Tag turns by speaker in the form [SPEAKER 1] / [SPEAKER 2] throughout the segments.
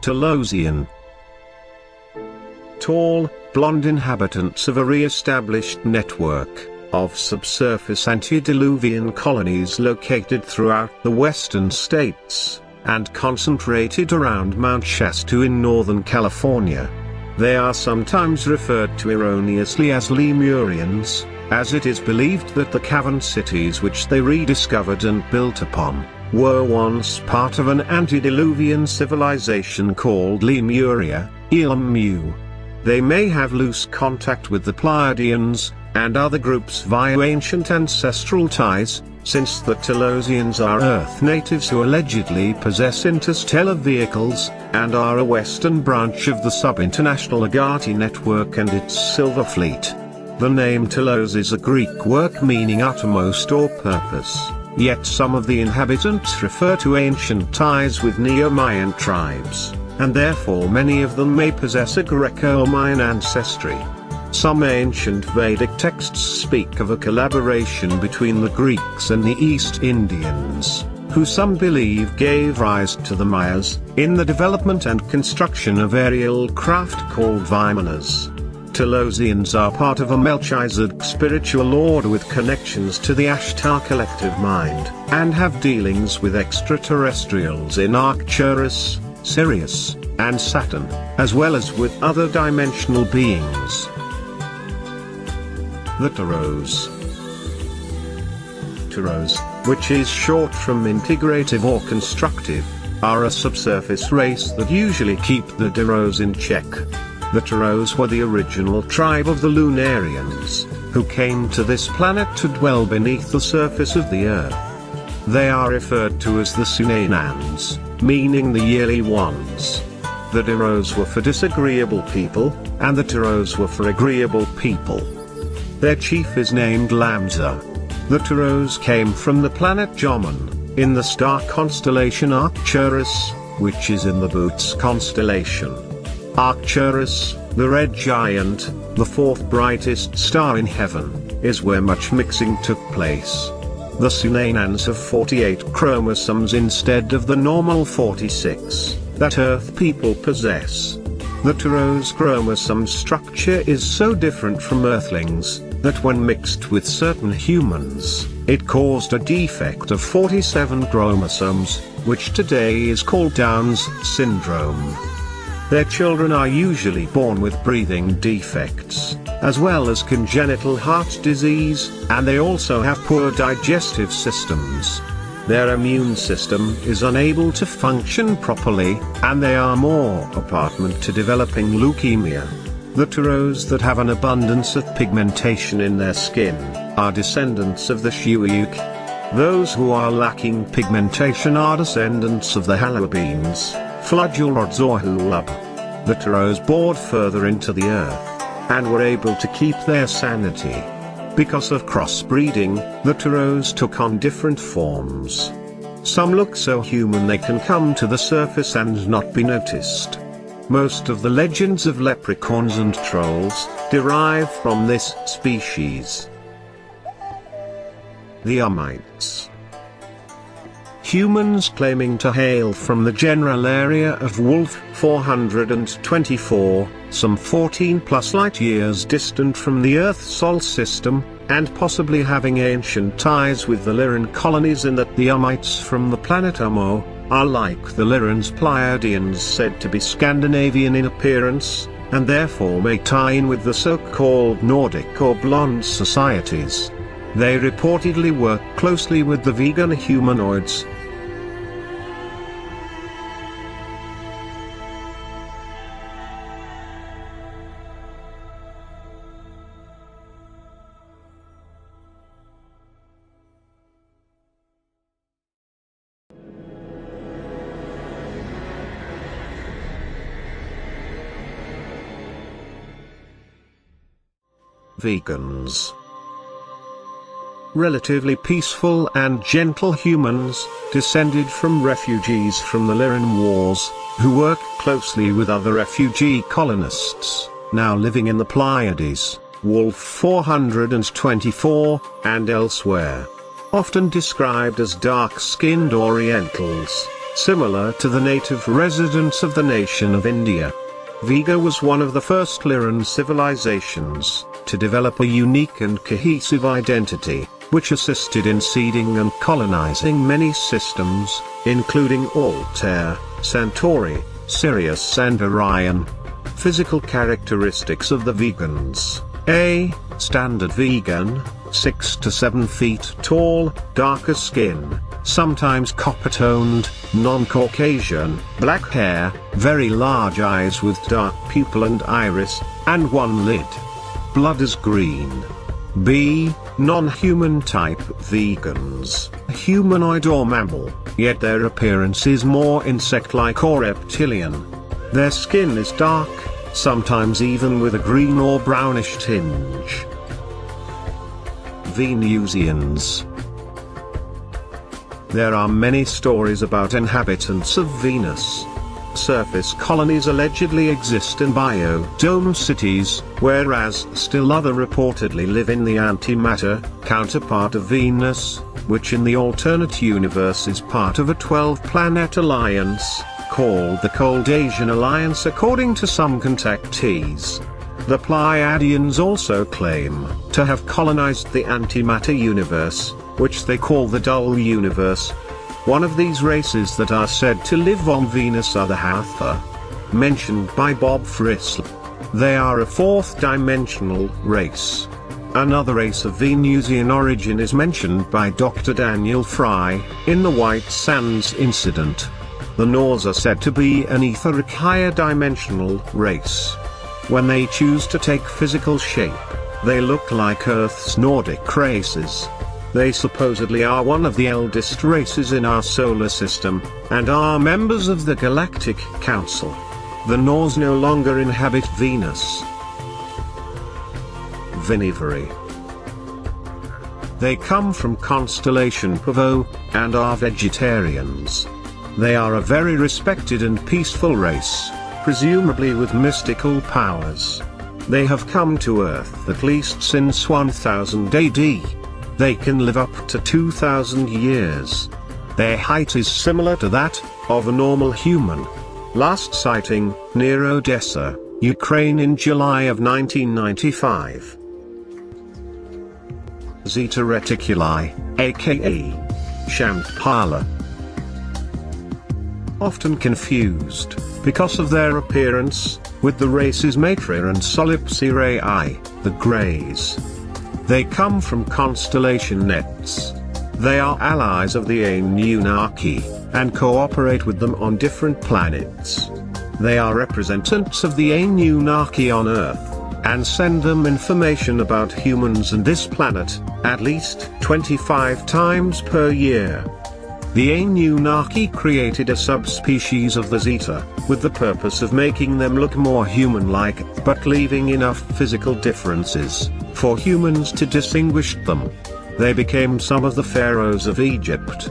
[SPEAKER 1] Telosian. Tall, blonde inhabitants of a re-established network of subsurface antediluvian colonies located throughout the western states, and concentrated around Mount Shasta in northern California. They are sometimes referred to erroneously as Lemurians, as it is believed that the cavern cities which they rediscovered and built upon were once part of an antediluvian civilization called Lemuria, Elmu. They may have loose contact with the Pleiadians and other groups via ancient ancestral ties, since the Telosians are Earth natives who allegedly possess interstellar vehicles, and are a western branch of the sub-international Agati network and its Silver Fleet. The name Telos is a Greek word meaning uttermost or purpose, yet some of the inhabitants refer to ancient ties with Neo-Mayan tribes, and therefore many of them may possess a Greco-Mayan ancestry. Some ancient Vedic texts speak of a collaboration between the Greeks and the East Indians, who some believe gave rise to the Mayas, in the development and construction of aerial craft called Vimanas. Telosians are part of a Melchizedek spiritual order with connections to the Ashtar collective mind, and have dealings with extraterrestrials in Arcturus, Sirius, and Saturn, as well as with other dimensional beings. The Teros. Teros, which is short from integrative or constructive, are a subsurface race that usually keep the Teros in check. The Teros were the original tribe of the Lunarians, who came to this planet to dwell beneath the surface of the Earth. They are referred to as the Sunainans, meaning the yearly ones. The Teros were for disagreeable people, and the Teros were for agreeable people. Their chief is named Lamza. The Teros came from the planet Joman, in the star constellation Arcturus, which is in the Boots constellation. Arcturus, the red giant, the fourth brightest star in heaven, is where much mixing took place. The Sunainans have 48 chromosomes instead of the normal 46 that Earth people possess. The Teros chromosome structure is so different from Earthlings, that when mixed with certain humans, it caused a defect of 47 chromosomes, which today is called Down's syndrome. Their children are usually born with breathing defects, as well as congenital heart disease, and they also have poor digestive systems. Their immune system is unable to function properly, and they are more apartment to developing leukemia. The Teros that have an abundance of pigmentation in their skin are descendants of the Shiuyuk. Those who are lacking pigmentation are descendants of the Halobeans, Flagellods or Hulub. The Teros bored further into the Earth, and were able to keep their sanity. Because of crossbreeding, the Teros took on different forms. Some look so human they can come to the surface and not be noticed. Most of the legends of leprechauns and trolls derive from this species. The Umites. Humans claiming to hail from the general area of Wolf 424, some 14+ light-years distant from the Earth-Sol system, and possibly having ancient ties with the Lyran colonies in that the Umites from the planet Umo are like the Lyrans Pleiadians said to be Scandinavian in appearance, and therefore may tie in with the so-called Nordic or Blonde societies. They reportedly work closely with the vegan humanoids. Vegans. Relatively peaceful and gentle humans, descended from refugees from the Lyran Wars, who work closely with other refugee colonists, now living in the Pleiades, Wolf 424, and elsewhere. Often described as dark-skinned Orientals, similar to the native residents of the nation of India. Vega was one of the first Lyran civilizations to develop a unique and cohesive identity, which assisted in seeding and colonizing many systems, including Altair, Centauri, Sirius and Orion. Physical characteristics of the vegans: A. Standard vegan, 6 to 7 feet tall, darker skin, sometimes copper-toned, non-Caucasian, black hair, very large eyes with dark pupil and iris, and one lid. Blood is green. B. Non-human type vegans, humanoid or mammal, yet their appearance is more insect-like or reptilian. Their skin is dark, sometimes even with a green or brownish tinge. Venusians. There are many stories about inhabitants of Venus. Surface colonies allegedly exist in biodome cities, whereas still other reportedly live in the antimatter counterpart of Venus, which in the alternate universe is part of a 12-planet alliance, called the Cold Asian Alliance according to some contactees. The Pleiadians also claim to have colonized the antimatter universe, which they call the Dull Universe. One of these races that are said to live on Venus are the Hatha, mentioned by Bob Frisell. They are a fourth-dimensional race. Another race of Venusian origin is mentioned by Dr. Daniel Fry, in the White Sands incident. The Norse are said to be an etheric higher-dimensional race. When they choose to take physical shape, they look like Earth's Nordic races. They supposedly are one of the eldest races in our solar system, and are members of the Galactic Council. The Norse no longer inhabit Venus. Vinivore. They come from constellation Pavo, and are vegetarians. They are a very respected and peaceful race, presumably with mystical powers. They have come to Earth at least since 1000 AD. They can live up to 2000 years. Their height is similar to that of a normal human. Last sighting, near Odessa, Ukraine in July of 1995. Zeta Reticuli, aka Shantala. Often confused, because of their appearance, with the races Matra and Solipsirae, the Greys. They come from constellation Nets. They are allies of the Anunnaki, and cooperate with them on different planets. They are representatives of the Anunnaki on Earth, and send them information about humans and this planet, at least 25 times per year. The Anunnaki created a subspecies of the Zeta, with the purpose of making them look more human-like, but leaving enough physical differences for humans to distinguish them. They became some of the pharaohs of Egypt.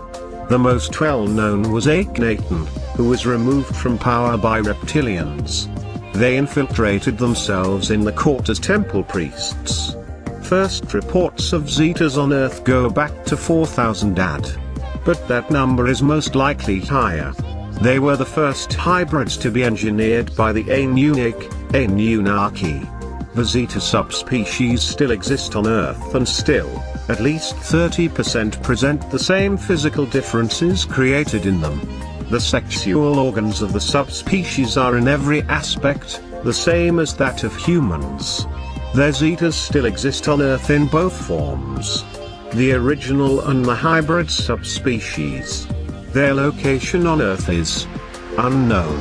[SPEAKER 1] The most well-known was Akhenaten, who was removed from power by reptilians. They infiltrated themselves in the court as temple priests. First reports of Zetas on Earth go back to 4000 AD. But that number is most likely higher. They were the first hybrids to be engineered by the Anunnaki. The Zeta subspecies still exist on Earth, and still, at least 30% present the same physical differences created in them. The sexual organs of the subspecies are in every aspect the same as that of humans. Their Zetas still exist on Earth in both forms: the original and the hybrid subspecies. Their location on Earth is unknown.